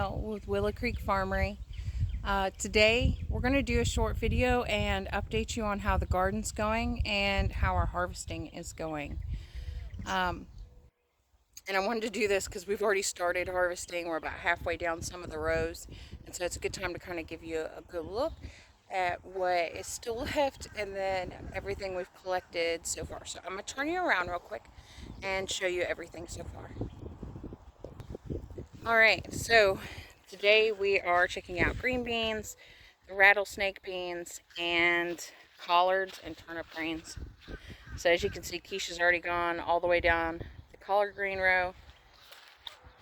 Michelle with Willow Creek Farmery. Today we're going to do a short video and update you on how the garden's going and how our harvesting is going. And I wanted to do this because we've already started harvesting. We're about halfway down some of the rows, and so it's a good time to kind of give you a good look at what is still left and then everything we've collected so far. So I'm going to turn you around real quick and show you everything so far. Alright, so today we are checking out green beans, the rattlesnake beans, and collards and turnip greens. So as you can see, Keisha's already gone all the way down the collard green row.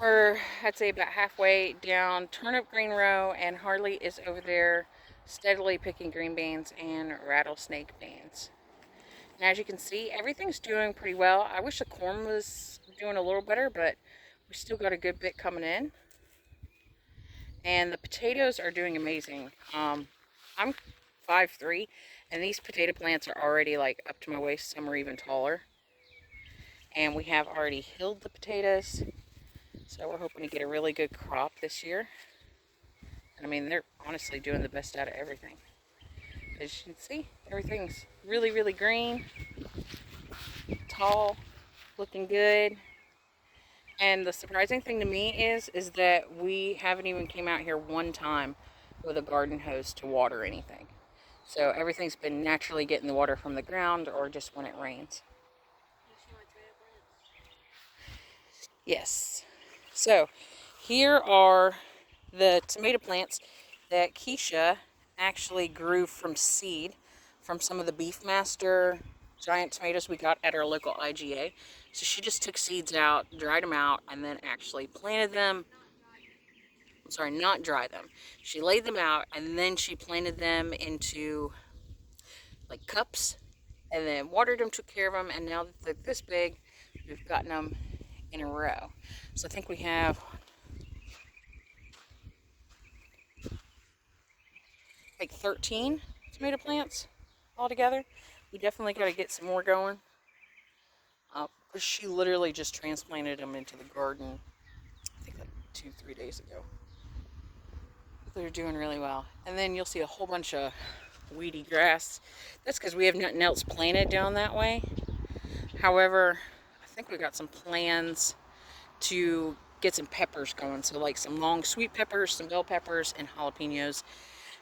We're, I'd say, about halfway down turnip green row, and Harley is over there steadily picking green beans and rattlesnake beans. And as you can see, everything's doing pretty well. I wish the corn was doing a little better, but we still got a good bit coming in. And the potatoes are doing amazing. I'm 5'3", and these potato plants are already like up to my waist. Some are even taller. And we have already hilled the potatoes, so we're hoping to get a really good crop this year. And I mean, they're honestly doing the best out of everything. As you can see, everything's really, really green, tall, looking good. And the surprising thing to me is that we haven't even came out here one time with a garden hose to water anything. So everything's been naturally getting the water from the ground or just when it rains. Yes. So here are the tomato plants that Keisha actually grew from seed from some of the Beefmaster giant tomatoes we got at our local IGA. So she just took seeds out, dried them out, and then actually planted them. I'm sorry, not dry them. She laid them out, and then she planted them into like cups, and then watered them, took care of them, and now that they're this big, we've gotten them in a row. So I think we have like 13 tomato plants altogether. We definitely got to get some more going. She literally just transplanted them into the garden, I think like 2-3 days ago. They're doing really well. And then you'll see a whole bunch of weedy grass. That's because we have nothing else planted down that way. However, I think we got some plans to get some peppers going. So like some long sweet peppers, some bell peppers, and jalapenos.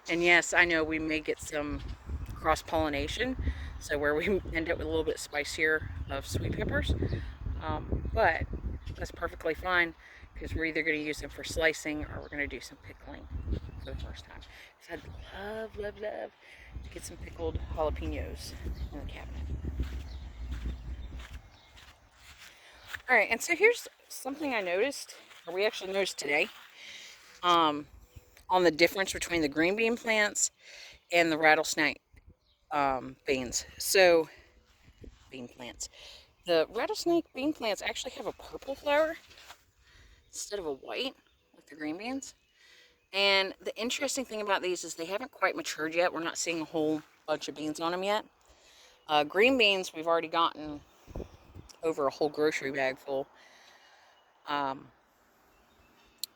And yes, I know we may get some cross-pollination, so where we end up with a little bit spicier of sweet peppers, but that's perfectly fine because we're either going to use them for slicing or we're going to do some pickling for the first time. So I'd love to get some pickled jalapenos in the cabinet. Alright, and so here's something I noticed, or we actually noticed today, on the difference between the green bean plants and the rattlesnake beans. So, bean plants. The rattlesnake bean plants actually have a purple flower instead of a white, like the green beans. And the interesting thing about these is they haven't quite matured yet. We're not seeing a whole bunch of beans on them yet. Green beans, we've already gotten over a whole grocery bag full.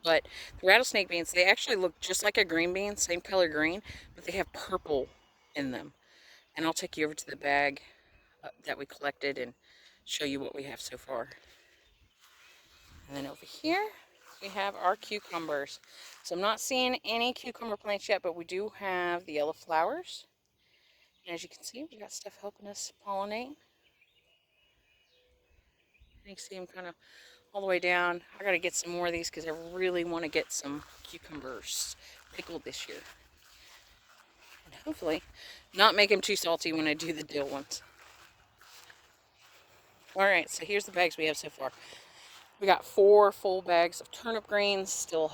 But the rattlesnake beans, they actually look just like a green bean, same color green, but they have purple in them. And I'll take you over to the bag that we collected and show you what we have so far. And then over here, we have our cucumbers. So I'm not seeing any cucumber plants yet, but we do have the yellow flowers. And as you can see, we got stuff helping us pollinate. You can see them kind of all the way down. I got to get some more of these because I really want to get some cucumbers pickled this year. And hopefully not make them too salty when I do the dill ones. Alright, so here's the bags we have so far. We got 4 full bags of turnip greens, still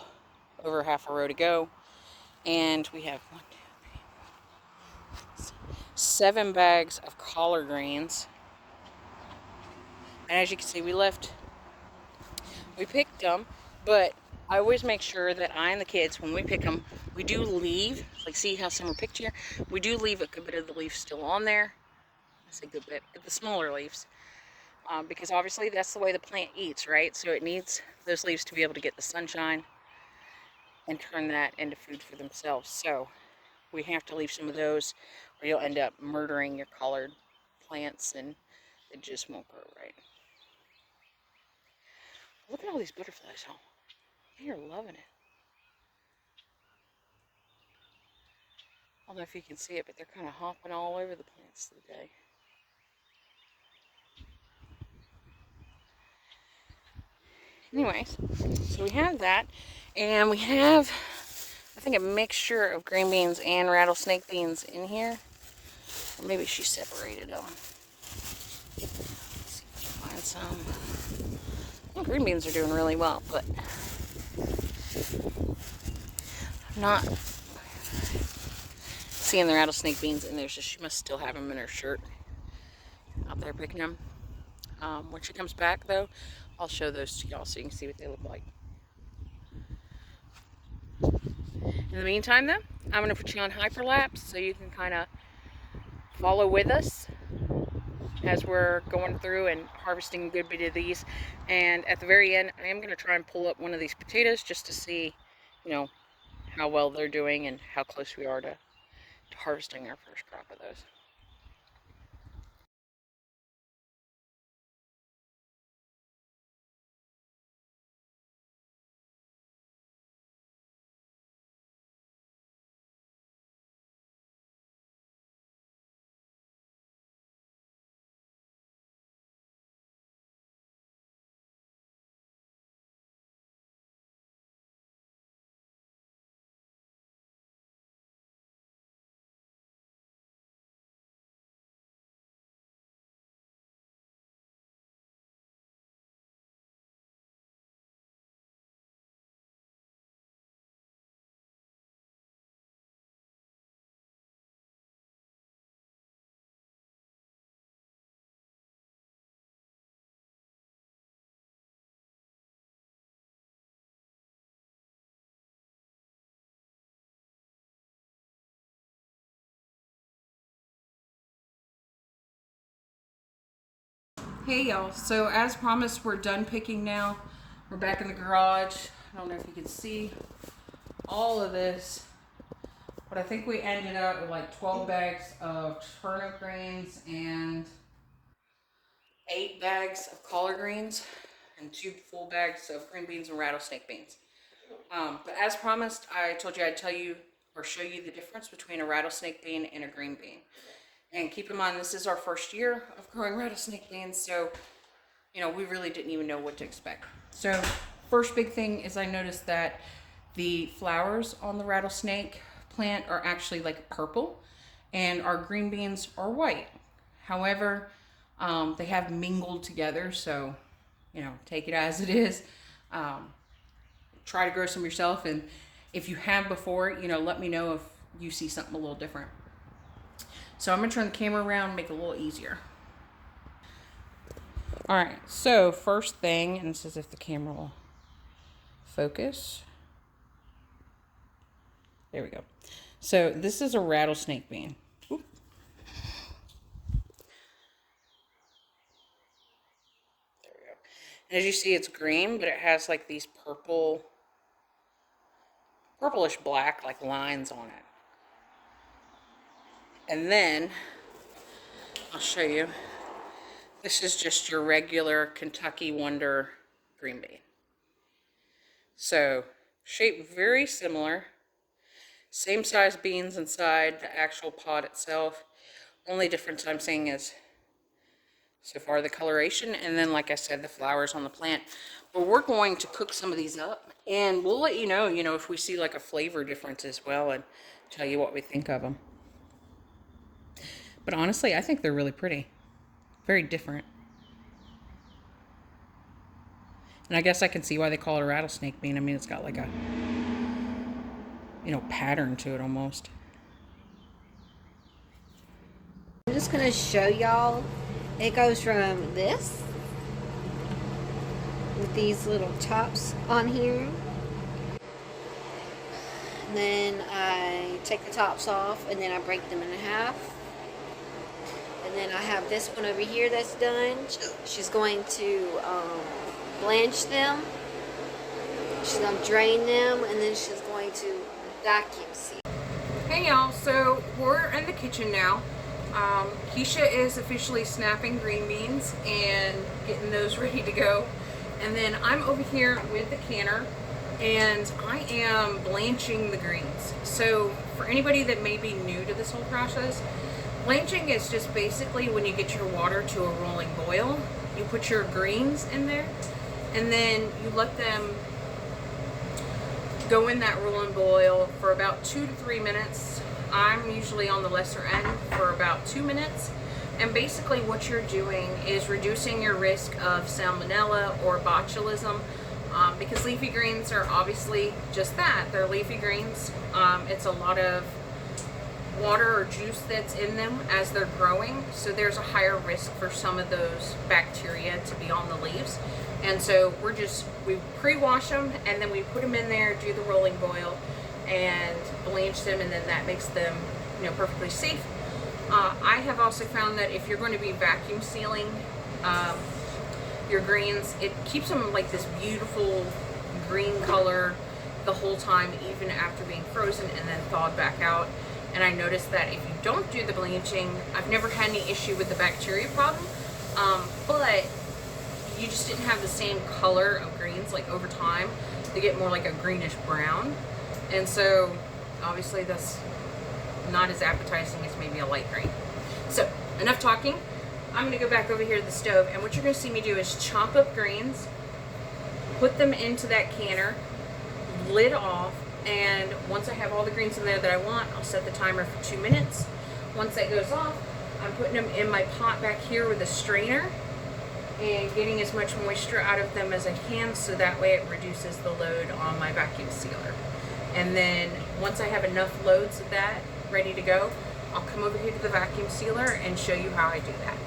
over half a row to go. And we have 7 bags of collard greens. And as you can see, we picked them, but I always make sure that I and the kids, when we pick them, we do leave, like see how some are picked here? We do leave a good bit of the leaves still on there. That's a good bit, the smaller leaves. Because obviously that's the way the plant eats, right? So it needs those leaves to be able to get the sunshine. and turn that into food for themselves. So we have to leave some of those, or you'll end up murdering your collard plants and it just won't grow right. Look at all these butterflies, huh? They are loving it. I don't know if you can see it, but they're kind of hopping all over the plants today. Anyways, so we have that, and we have, I think, a mixture of green beans and rattlesnake beans in here. Or maybe she separated them. Let's see if we can find some. Well, green beans are doing really well, but I'm not seeing the rattlesnake beans in there, so she must still have them in her shirt out there picking them. When she comes back, though, I'll show those to y'all so you can see what they look like. In the meantime, though, I'm going to put you on hyperlapse so you can kind of follow with us as we're going through and harvesting a good bit of these. And at the very end, I am going to try and pull up one of these potatoes just to see, you know, how well they're doing and how close we are to harvesting our first crop of those. Hey y'all, so as promised, we're done picking now. We're back in the garage. I don't know if you can see all of this, but I think we ended up with like 12 bags of turnip greens and 8 bags of collard greens and 2 full bags of green beans and rattlesnake beans. But as promised, I told you I'd tell you or show you the difference between a rattlesnake bean and a green bean. And keep in mind, this is our first year of growing rattlesnake beans, so, you know, we really didn't even know what to expect. So, first big thing is I noticed that the flowers on the rattlesnake plant are actually like purple, and our green beans are white. However, they have mingled together, so, you know, take it as it is. Try to grow some yourself, and if you have before, you know, let me know if you see something a little different. So I'm going to turn the camera around and make it a little easier. Alright, so first thing, and this is if the camera will focus. There we go. So this is a rattlesnake bean. Oop. There we go. And as you see, it's green, but it has like these purplish black like lines on it. And then I'll show you. This is just your regular Kentucky Wonder green bean. So, shape very similar. Same size beans inside the actual pod itself. Only difference I'm seeing is so far the coloration, and then like I said, the flowers on the plant. But we're going to cook some of these up, and we'll let you know, if we see like a flavor difference as well, and tell you what we think of them. But honestly, I think they're really pretty. Very different. And I guess I can see why they call it a rattlesnake bean. I mean, it's got like a, pattern to it almost. I'm just going to show y'all. It goes from this, with these little tops on here. And then I take the tops off, and then I break them in half. And then I have this one over here that's done. She's going to blanch them. She's going to drain them, and then she's going vacuum seal. Hey y'all, so we're in the kitchen now. Keisha is officially snapping green beans and getting those ready to go. And then I'm over here with the canner and I am blanching the greens. So for anybody that may be new to this whole process, blanching is just basically when you get your water to a rolling boil, you put your greens in there and then you let them go in that rolling boil for about 2 to 3 minutes. I'm usually on the lesser end for about 2 minutes. And basically what you're doing is reducing your risk of salmonella or botulism, because leafy greens are obviously just that. They're leafy greens. It's a lot of water or juice that's in them as they're growing, so there's a higher risk for some of those bacteria to be on the leaves. And so we pre-wash them and then we put them in there, do the rolling boil and blanch them, and then that makes them, you know, perfectly safe. I have also found that if you're going to be vacuum sealing your greens, it keeps them like this beautiful green color the whole time, even after being frozen and then thawed back out. And I noticed that if you don't do the blanching, I've never had any issue with the bacteria problem, but you just didn't have the same color of greens. Like over time, they get more like a greenish brown. And so obviously that's not as appetizing as maybe a light green. So enough talking. I'm gonna go back over here to the stove, and what you're gonna see me do is chop up greens, put them into that canner, lid off, and once I have all the greens in there that I want, I'll set the timer for 2 minutes. Once that goes off, I'm putting them in my pot back here with a strainer and getting as much moisture out of them as I can, so that way it reduces the load on my vacuum sealer. And then once I have enough loads of that ready to go, I'll come over here to the vacuum sealer and show you how I do that.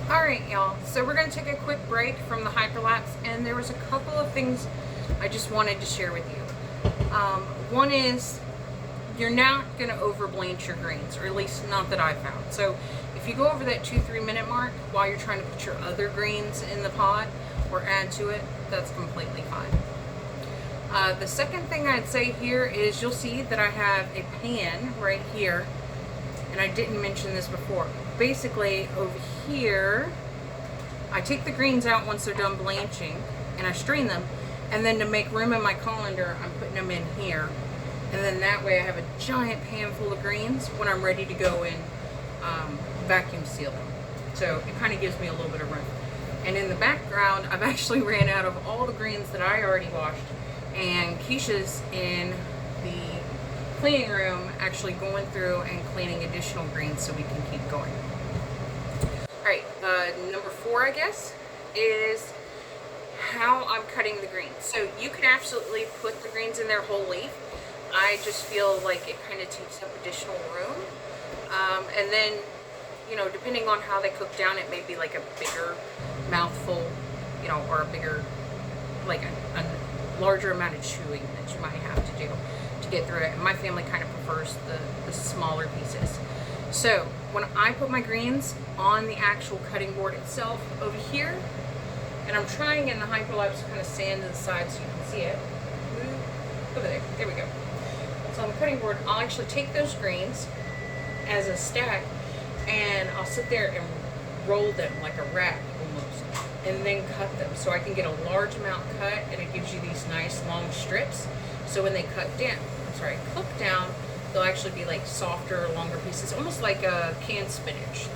Alright y'all, so we're going to take a quick break from the hyperlapse, and there was a couple of things I just wanted to share with you. One is, you're not going to over blanch your greens, or at least not that I found. So if you go over that 2-3 minute mark while you're trying to put your other greens in the pot or add to it, that's completely fine. The second thing I'd say here is, you'll see that I have a pan right here, and I didn't mention this before. Basically over here, I take the greens out once they're done blanching and I strain them, and then to make room in my colander, I'm putting them in here, and then that way I have a giant pan full of greens when I'm ready to go and vacuum seal them. So it kind of gives me a little bit of room. And in the background, I've actually ran out of all the greens that I already washed, and Keisha's in the cleaning room actually going through and cleaning additional greens so we can keep going. Alright, number 4, I guess, is how I'm cutting the greens. So you could absolutely put the greens in their whole leaf. I just feel like it kind of takes up additional room. And then, you know, depending on how they cook down, it may be like a bigger mouthful, you know, or a bigger, like a larger amount of chewing that you might have to do to get through it. And my family kind of prefers the smaller pieces. So when I put my greens on the actual cutting board itself over here, and I'm trying in the hyperlapse to kind of stand to the side so you can see it. Over there we go. So on the cutting board, I'll actually take those greens as a stack, and I'll sit there and roll them like a wrap almost, and then cut them so I can get a large amount cut, and it gives you these nice long strips. So when they cook down, they'll actually be like softer, longer pieces, almost like a canned spinach.